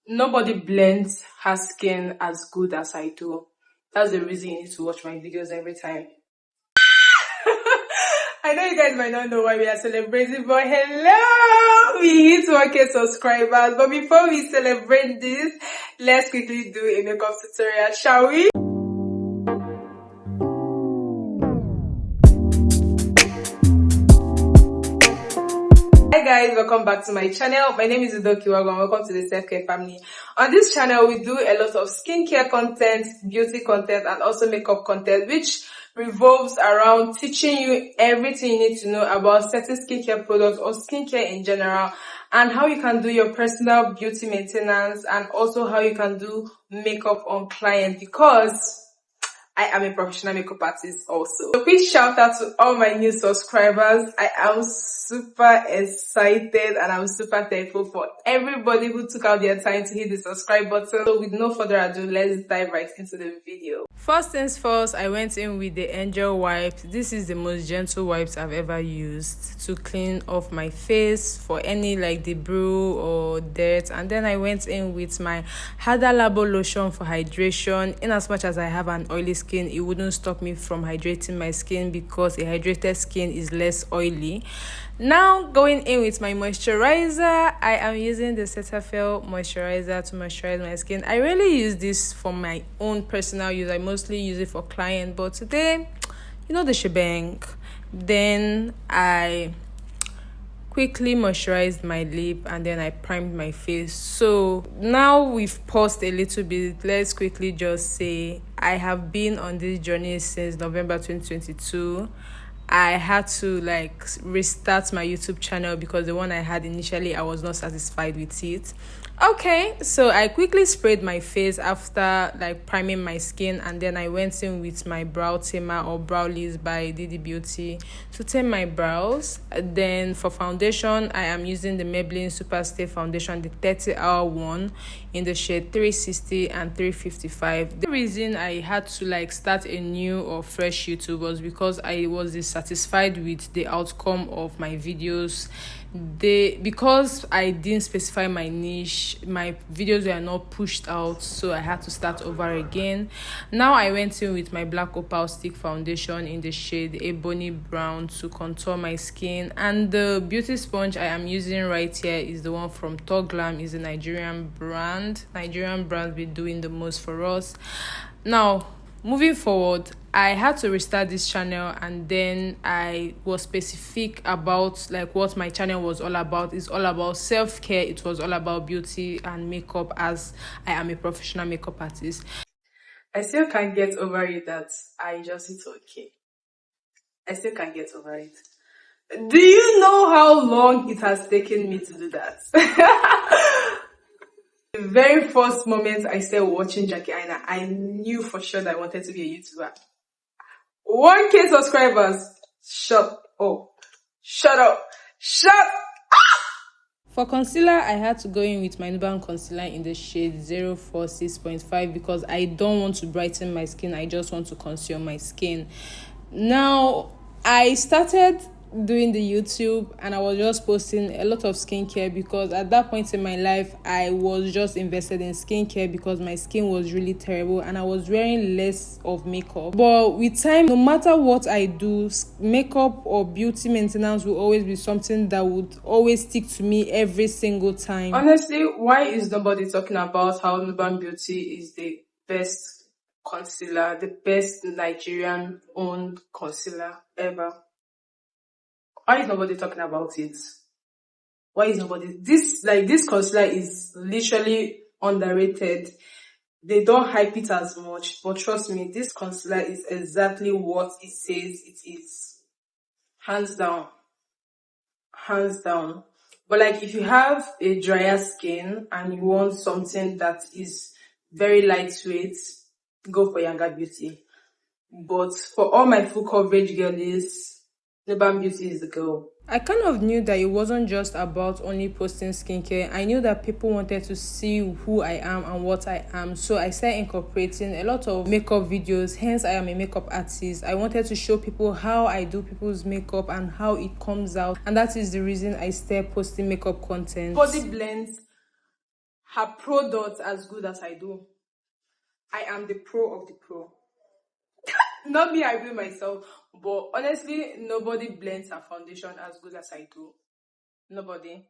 Nobody blends her skin as good as I do. That's the reason you need to watch my videos every time. I know you guys might not know why we are celebrating, but hello! We hit 1K subscribers. But before we celebrate this, let's quickly do a makeup tutorial, shall we? Hi guys, welcome back to my channel. My name is Udokiwago and welcome to the self-care family. On this channel, we do a lot of skincare content, beauty content, and also makeup content, which revolves around teaching you everything you need to know about certain skincare products or skincare in general, and how you can do your personal beauty maintenance, and also how you can do makeup on client, because I am a professional makeup artist also. So quick shout out to all my new subscribers. I am super excited and I'm super thankful for everybody who took out their time to hit the subscribe button. So with no further ado, let's dive right into the video. First things first, I went in with the Angel wipes. This is the most gentle wipes I've ever used to clean off my face for any like debris or dirt. And then I went in with my Hada Labo lotion for hydration. In as much as I have an oily skin, it wouldn't stop me from hydrating my skin because a hydrated skin is less oily. Now going in with my moisturizer, I am using the Cetaphil moisturizer to moisturize my skin. I really use this for my own personal use. I mostly use it for client, but today, you know the shebang. Then I quickly moisturized my lip and then I primed my face. So now we've paused a little bit. Let's quickly just say I have been on this journey since November 2022. I had to like restart my YouTube channel because the one I had initially, I was not satisfied with it. Okay, so I quickly sprayed my face after like priming my skin, and then I went in with my brow tamer or brow lift by Didi Beauty to tame my brows. Then for foundation, I am using the Maybeline superstay foundation, the 30-hour one in the shade 360 and 355. The reason I had to like start a new or fresh YouTube was because I was dissatisfied with the outcome of my videos. Because I didn't specify my niche, my videos were not pushed out, so I had to start over again. Now I went in with my black opal stick foundation in the shade ebony brown to contour my skin, and the beauty sponge I am using right here is the one from Toglam. Is a Nigerian brand. Nigerian brands be doing the most for us. Now moving forward, I had to restart this channel, and then I was specific about like what my channel was all about. It's all about self-care. It was all about beauty and makeup, as I am a professional makeup artist. I still can't get over it that I just hit okay. I still can't get over it. Do you know how long it has taken me to do that? The very first moment I started watching Jackie Aina, I knew for sure that I wanted to be a YouTuber. 1K subscribers. Shut up. Shut up. Shut up. For concealer, I had to go in with my Nuban concealer in the shade 046.5 because I don't want to brighten my skin. I just want to conceal my skin. Now, I started doing the YouTube and I was just posting a lot of skincare because at that point in my life I was just invested in skincare because my skin was really terrible and I was wearing less of makeup. But with time, no matter what I do, makeup or beauty maintenance will always be something that would always stick to me every single time. Honestly, why is nobody talking about how Nuban Beauty is the best concealer, the best Nigerian owned concealer ever? Why is nobody talking about it? Why is nobody? This concealer is literally underrated. They don't hype it as much, but trust me, this concealer is exactly what it says it is. Hands down. Hands down. But like if you have a drier skin and you want something that is very lightweight, go for Yanga Beauty. But for all my full coverage girlies, Nuban Beauty is the girl. I kind of knew that it wasn't just about only posting skincare. I knew that people wanted to see who I am and what I am. So I started incorporating a lot of makeup videos. Hence, I am a makeup artist. I wanted to show people how I do people's makeup and how it comes out. And that is the reason I started posting makeup content. Body blends, her products as good as I do. I am the pro of the pro. Not me, I do myself, but honestly, nobody blends her foundation as good as I do. Nobody.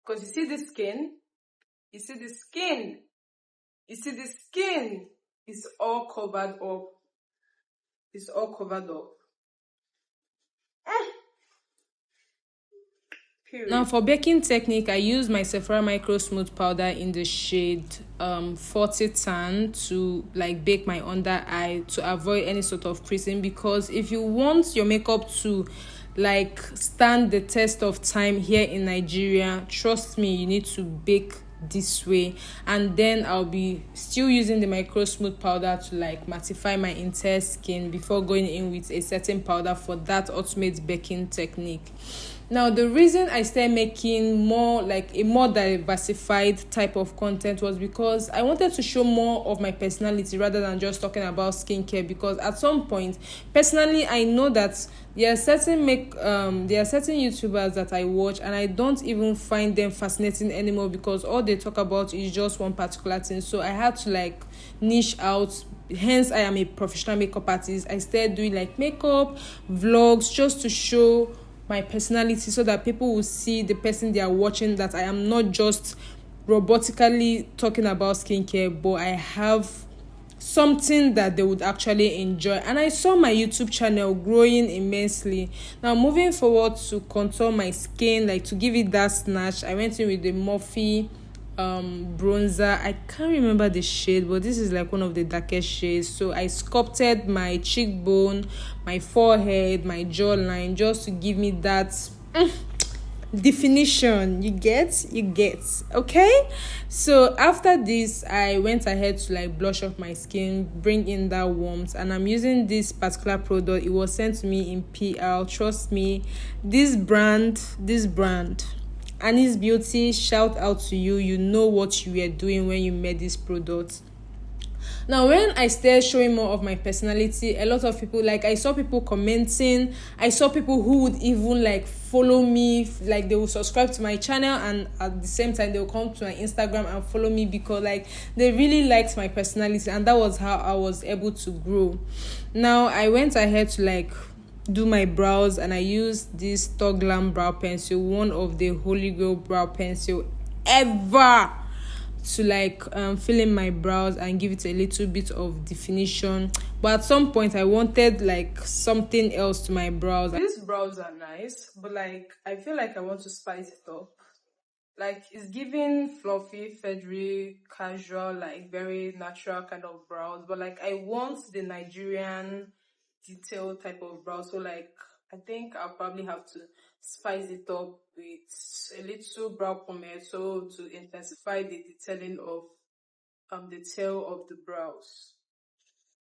Because you see the skin, it's all covered up. It's all covered up. Period. Now for baking technique, I use my Sephora Micro Smooth Powder in the shade 40 Tan to like bake my under eye to avoid any sort of creasing, because if you want your makeup to like stand the test of time here in Nigeria, trust me, you need to bake this way. And then I'll be still using the Micro Smooth Powder to like mattify my entire skin before going in with a certain powder for that ultimate baking technique. Now the reason I started making more like a more diversified type of content was because I wanted to show more of my personality rather than just talking about skincare, because at some point personally I know that there are certain YouTubers that I watch and I don't even find them fascinating anymore because all they talk about is just one particular thing. So I had to like niche out. Hence I am a professional makeup artist. I started doing like makeup vlogs just to show my personality so that people will see the person they are watching, that I am not just robotically talking about skincare, but I have something that they would actually enjoy. And I saw my YouTube channel growing immensely. Now moving forward to contour my skin, like to give it that snatch, I went in with the Morphe bronzer. I can't remember the shade, but this is like one of the darkest shades. So I sculpted my cheekbone, my forehead, my jawline, just to give me that definition. You get okay. So after this I went ahead to like blush up my skin, bring in that warmth, and I'm using this particular product. It was sent to me in PL. Trust me, this brand Annie's Beauty, shout out to you. You know what you were doing when you made this product. Now when I started showing more of my personality, a lot of people, like I saw people commenting, I saw people who would even like follow me, like they will subscribe to my channel and at the same time they will come to my Instagram and follow me because like they really liked my personality, and that was how I was able to grow. Now I went ahead to like do my brows, and I used this Thug Glam brow pencil, one of the holy grail brow pencil ever, to like fill in my brows and give it a little bit of definition. But at some point I wanted like something else to my brows. These brows are nice, but like I feel like I want to spice it up. Like it's giving fluffy, feathery, casual, like very natural kind of brows, but like I want the Nigerian detailed type of brow. So like I think I'll probably have to spice it up with a little brow pomade so to intensify the detailing of the tail of the brows.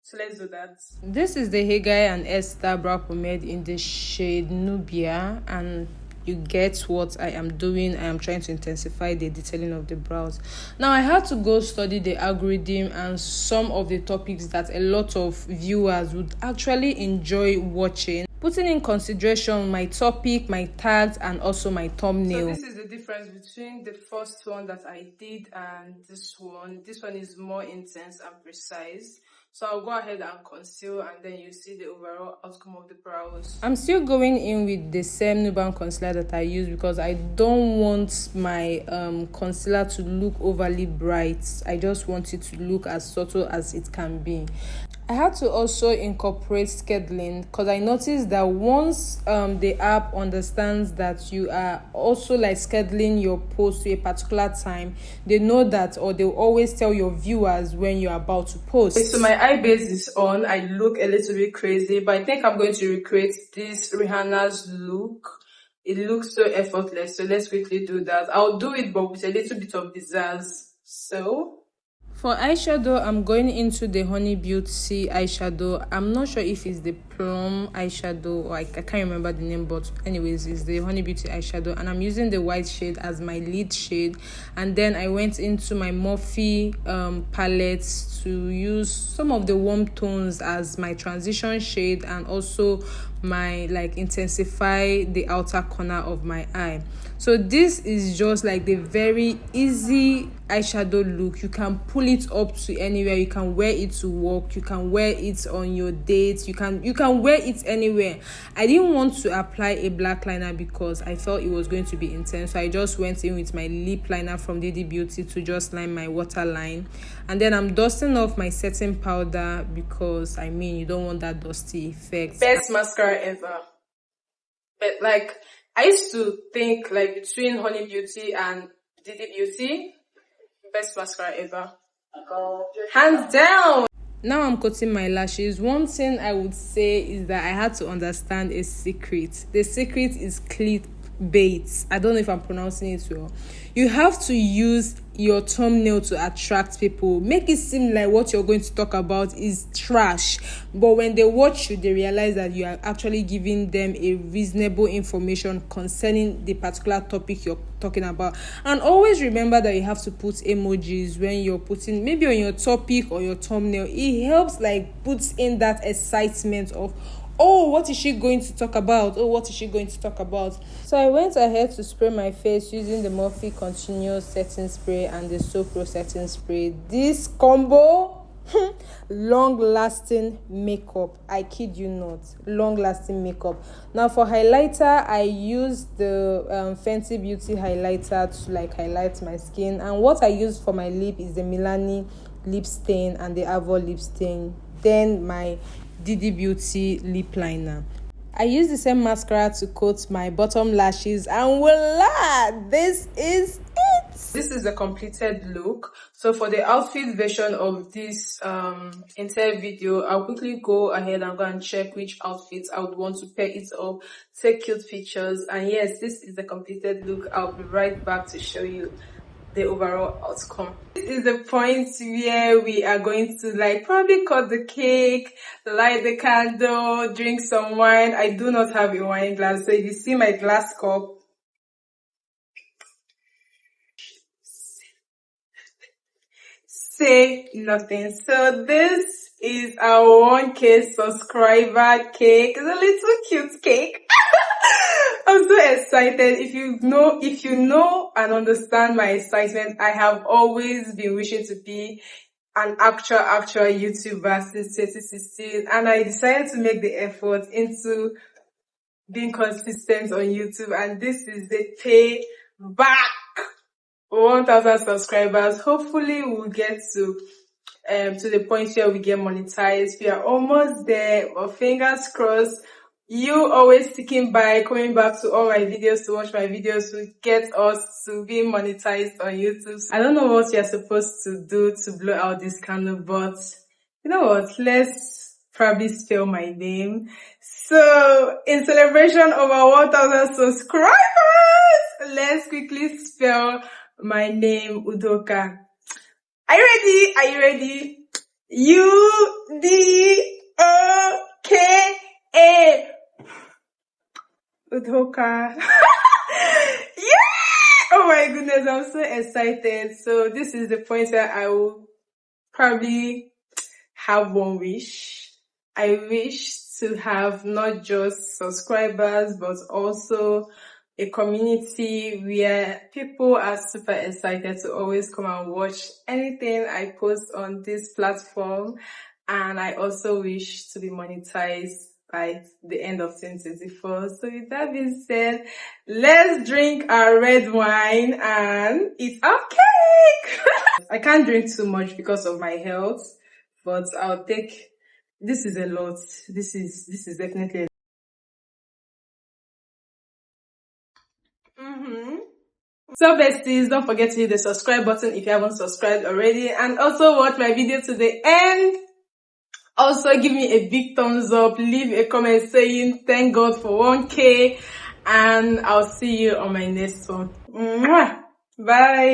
So let's do that. This is the Haggai and Esther brow pomade in the shade Nubia, and you get what I am doing. I am trying to intensify the detailing of the brows. Now I had to go study the algorithm and some of the topics that a lot of viewers would actually enjoy watching, putting in consideration my topic, my tags, and also my thumbnail. So this is the difference between the first one that I did and this one. This one is more intense and precise. So I'll go ahead and conceal, and then you see the overall outcome of the brows. I'm still going in with the same Nuban concealer that I use because I don't want my concealer to look overly bright. I just want it to look as subtle as it can be. I had to also incorporate scheduling because I noticed that once the app understands that you are also like scheduling your post to a particular time, they know that, or they'll always tell your viewers when you're about to post. So my eye base is on. I look a little bit crazy, but I think I'm going to recreate this Rihanna's look. It looks so effortless, so let's quickly do that. I'll do it but with a little bit of pizzazz. So for eyeshadow, I'm going into the Honey Beauty eyeshadow. I'm not sure if it's the plum eyeshadow or I can't remember the name, but anyways, it's the Honey Beauty eyeshadow, and I'm using the white shade as my lead shade. And then I went into my Morphe palette to use some of the warm tones as my transition shade and also my like intensify the outer corner of my eye. So this is just like the very easy eyeshadow look. You can pull it up to anywhere. You can wear it to work, you can wear it on your dates, you can wear it anywhere. I didn't want to apply a black liner because I felt it was going to be intense, so I just went in with my lip liner from Didi Beauty to just line my waterline. And then I'm dusting off my setting powder because I mean, you don't want that dusty effect. Best mascara ever. But like, I used to think like between Honey Beauty and Didi Beauty, best mascara ever. Hands down. Now I'm cutting my lashes. One thing I would say is that I had to understand a secret. The secret is clickbait. I don't know if I'm pronouncing it well. You have to use your thumbnail to attract people. Make it seem like what you're going to talk about is trash, but when they watch you, they realize that you are actually giving them a reasonable information concerning the particular topic you're talking about. And always remember that you have to put emojis when you're putting maybe on your topic or your thumbnail. It helps like puts in that excitement of, oh, what is she going to talk about? Oh, what is she going to talk about? So I went ahead to spray my face using the Morphe Continuous Setting Spray and the Sephora Setting Spray. This combo, long-lasting makeup. I kid you not, long-lasting makeup. Now for highlighter, I used the Fenty Beauty highlighter to like highlight my skin. And what I used for my lip is the Milani lip stain and the Avon lip stain. Then my Didi Beauty lip liner. I use the same mascara to coat my bottom lashes, and voila, this is it. This is the completed look. So for the outfit version of this entire video, I'll quickly go ahead and go and check which outfits I would want to pair it up, take cute pictures, and yes, this is the completed look. I'll be right back to show you the overall outcome. This is the point where we are going to like probably cut the cake, light the candle, drink some wine. I do not have a wine glass, so if you see my glass cup, say nothing. So this is our 1K subscriber cake. It's a little cute cake. I'm so excited. If you know and understand my excitement, I have always been wishing to be an actual YouTuber since 2016, and I decided to make the effort into being consistent on YouTube, and this is the pay back. 1,000 subscribers. Hopefully we'll get to the point where we get monetized. We are almost there, but fingers crossed. You always sticking by, coming back to all my videos to watch my videos will get us to be monetized on YouTube. I don't know what you're supposed to do to blow out this candle, but you know what? Let's probably spell my name. So in celebration of our 1,000 subscribers, let's quickly spell my name, Udoka. Are you ready? Are you ready? U-D-O-K-A. Udoka. Yeah! Oh my goodness, I'm so excited. So this is the point where I will probably have one wish. I wish to have not just subscribers, but also a community where people are super excited to always come and watch anything I post on this platform. And I also wish to be monetized by the end of 2024. So with that being said, let's drink our red wine and eat our cake. I can't drink too much because of my health, but I'll take, this is a lot. This is definitely a lot. So besties, don't forget to hit the subscribe button if you haven't subscribed already, and also watch my video to the end. Also give me a big thumbs up, leave a comment saying thank God for 1K, and I'll see you on my next one. Bye.